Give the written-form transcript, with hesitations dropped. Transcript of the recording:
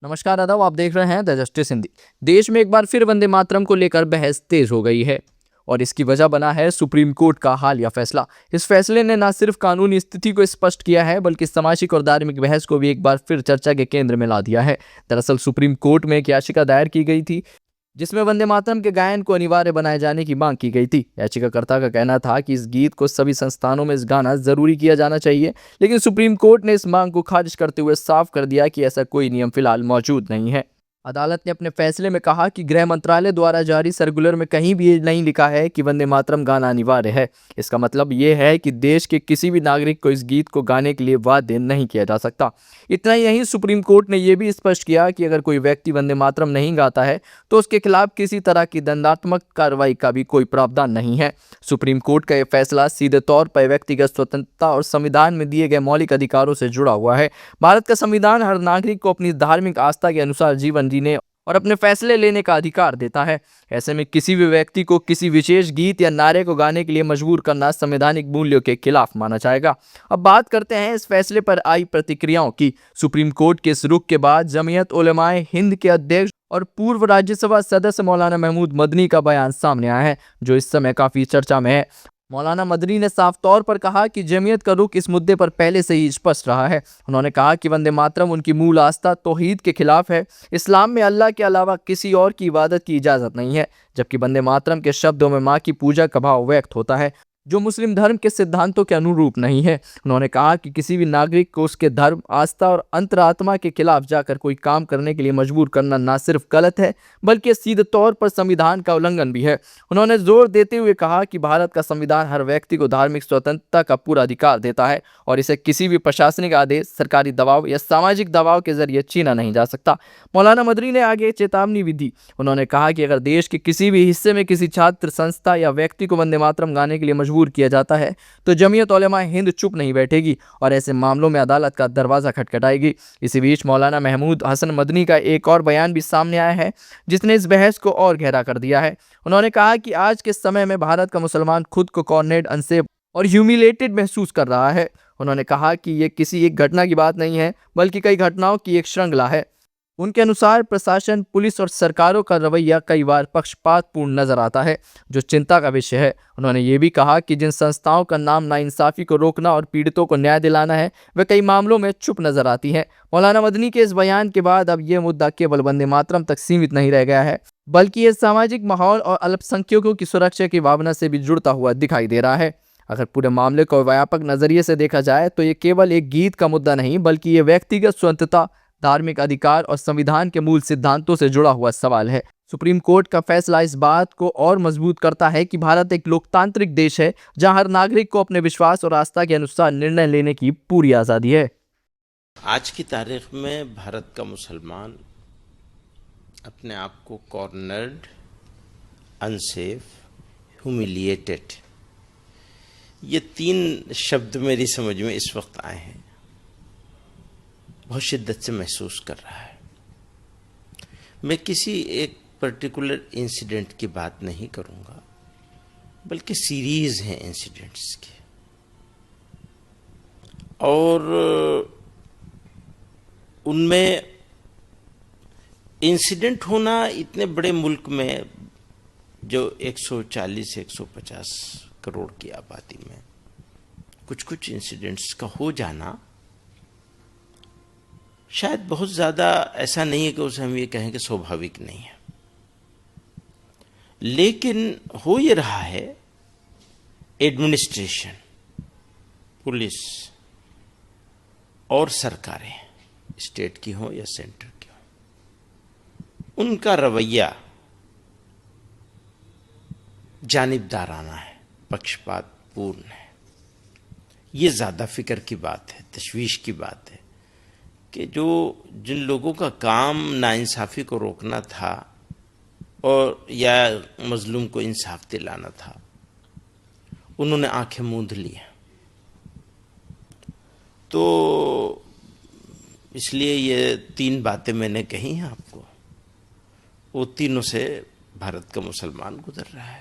नमस्कार आदाब, आप देख रहे हैं द जस्टिस हिंदी। देश में एक बार फिर वंदे मातरम को लेकर बहस तेज हो गई है और इसकी वजह बना है सुप्रीम कोर्ट का हालिया फैसला। इस फैसले ने न सिर्फ कानूनी स्थिति को स्पष्ट किया है बल्कि सामाजिक और धार्मिक बहस को भी एक बार फिर चर्चा के केंद्र में ला दिया है। दरअसल सुप्रीम कोर्ट में एक याचिका दायर की गई थी जिसमें वंदे मातरम के गायन को अनिवार्य बनाए जाने की मांग की गई थी। याचिकाकर्ता का कहना था कि इस गीत को सभी संस्थानों में इस गाना जरूरी किया जाना चाहिए, लेकिन सुप्रीम कोर्ट ने इस मांग को खारिज करते हुए साफ कर दिया कि ऐसा कोई नियम फिलहाल मौजूद नहीं है। अदालत ने अपने फैसले में कहा कि गृह मंत्रालय द्वारा जारी सर्कुलर में कहीं भी ये नहीं लिखा है कि वंदे मातरम गाना अनिवार्य है। इसका मतलब ये है कि देश के किसी भी नागरिक को इस गीत को गाने के लिए बाध्य नहीं किया जा सकता। इतना ही नहीं, सुप्रीम कोर्ट ने यह भी स्पष्ट किया कि अगर कोई व्यक्ति वंदे मातरम नहीं गाता है तो उसके खिलाफ किसी तरह की दंडात्मक कार्रवाई का भी कोई प्रावधान नहीं है। सुप्रीम कोर्ट का यह फैसला सीधे तौर पर व्यक्तिगत स्वतंत्रता और संविधान में दिए गए मौलिक अधिकारों से जुड़ा हुआ है। भारत का संविधान हर नागरिक को अपनी धार्मिक आस्था के अनुसार जीवन जीने और अपने फैसले लेने का अधिकार देता है। ऐसे में किसी भी व्यक्ति को किसी विशेष गीत या नारे को गाने के लिए मजबूर करना संवैधानिक मूल्यों के खिलाफ माना जाएगा। अब बात करते हैं इस फैसले पर आई प्रतिक्रियाओं की। सुप्रीम कोर्ट के इस रुख के बाद जमीयत उलेमाए हिंद के अध्यक्ष और पूर्व राज्यसभा सदस्य मौलाना महमूद मदनी का बयान सामने आया है, जो इस समय काफी चर्चा में है। मौलाना मदनी ने साफ तौर पर कहा कि जमीयत का रुख इस मुद्दे पर पहले से ही स्पष्ट रहा है। उन्होंने कहा कि वंदे मातरम उनकी मूल आस्था तौहीद के खिलाफ है। इस्लाम में अल्लाह के अलावा किसी और की इबादत की इजाज़त नहीं है, जबकि वंदे मातरम के शब्दों में माँ की पूजा का भाव व्यक्त होता है, जो मुस्लिम धर्म के सिद्धांतों के अनुरूप नहीं है। उन्होंने कहा कि किसी भी नागरिक को उसके धर्म, आस्था और अंतरात्मा के खिलाफ जाकर कोई काम करने के लिए मजबूर करना न सिर्फ गलत है बल्कि सीधे तौर पर संविधान का उल्लंघन भी है। उन्होंने जोर देते हुए कहा कि भारत का संविधान हर व्यक्ति को धार्मिक स्वतंत्रता का पूरा अधिकार देता है और इसे किसी भी प्रशासनिक आदेश, सरकारी दबाव या सामाजिक दबाव के जरिए छीना नहीं जा सकता। मौलाना मदनी ने आगे चेतावनी भी दी। उन्होंने कहा कि अगर देश के किसी भी हिस्से में किसी छात्र, संस्था या व्यक्ति को वंदे मातरम गाने के लिए मजबूर किया जाता है तो जमीयत उलेमाए हिंद चुप नहीं बैठेगी और ऐसे मामलों में अदालत का दरवाजा खटखटाएगी। इसी बीच मौलाना महमूद हसन मदनी का एक और बयान भी सामने आया है जिसने इस बहस को और गहरा कर दिया है। उन्होंने कहा कि आज के समय में भारत का मुसलमान खुद को कॉर्नर्ड, अनसेफ और ह्यूमिलेटेड महसूस कर रहा है। उन्होंने कहा कि यह किसी एक घटना की बात नहीं है बल्कि कई घटनाओं की एक श्रृंखला है। उनके अनुसार प्रशासन, पुलिस और सरकारों का रवैया कई बार पक्षपातपूर्ण नजर आता है, जो चिंता का विषय है। उन्होंने ये भी कहा कि जिन संस्थाओं का नाम नाइंसाफी को रोकना और पीड़ितों को न्याय दिलाना है, वे कई मामलों में चुप नजर आती हैं। मौलाना मदनी के इस बयान के बाद अब यह मुद्दा केवल वंदे मातरम तक सीमित नहीं रह गया है, बल्कि ये सामाजिक माहौल और अल्पसंख्यकों की सुरक्षा की भावना से भी जुड़ता हुआ दिखाई दे रहा है। अगर पूरे मामले को व्यापक नजरिए से देखा जाए तो ये केवल एक गीत का मुद्दा नहीं बल्कि ये व्यक्तिगत स्वतंत्रता, धार्मिक अधिकार और संविधान के मूल सिद्धांतों से जुड़ा हुआ सवाल है। सुप्रीम कोर्ट का फैसला इस बात को और मजबूत करता है कि भारत एक लोकतांत्रिक देश है जहां हर नागरिक को अपने विश्वास और आस्था के अनुसार निर्णय लेने की पूरी आजादी है। आज की तारीख में भारत का मुसलमान अपने आप को कॉर्नर्ड, अनसेफ, ह्यूमिलिएटेड, ये 3 शब्द मेरी समझ में इस वक्त आए हैं, बहुत शिद्दत से महसूस कर रहा है। मैं किसी एक पर्टिकुलर इंसिडेंट की बात नहीं करूंगा बल्कि सीरीज हैं इंसिडेंट्स की, और उनमें इंसिडेंट होना इतने बड़े मुल्क में जो 140-150 करोड़ की आबादी में कुछ इंसिडेंट्स का हो जाना शायद बहुत ज़्यादा ऐसा नहीं है कि उसे हम ये कहें कि स्वाभाविक नहीं है, लेकिन हो ये रहा है। एडमिनिस्ट्रेशन, पुलिस और सरकारें, स्टेट की हो या सेंटर की हो, उनका रवैया जानिबदाराना है, पक्षपातपूर्ण है। ये ज़्यादा फिक्र की बात है, तशवीश की बात है कि जिन लोगों का काम नाइंसाफ़ी को रोकना था और या मजलूम को इंसाफ दिलाना था, उन्होंने आंखें मूंद ली। तो इसलिए ये 3 बातें मैंने कही हैं आपको, वो तीनों से भारत का मुसलमान गुजर रहा है।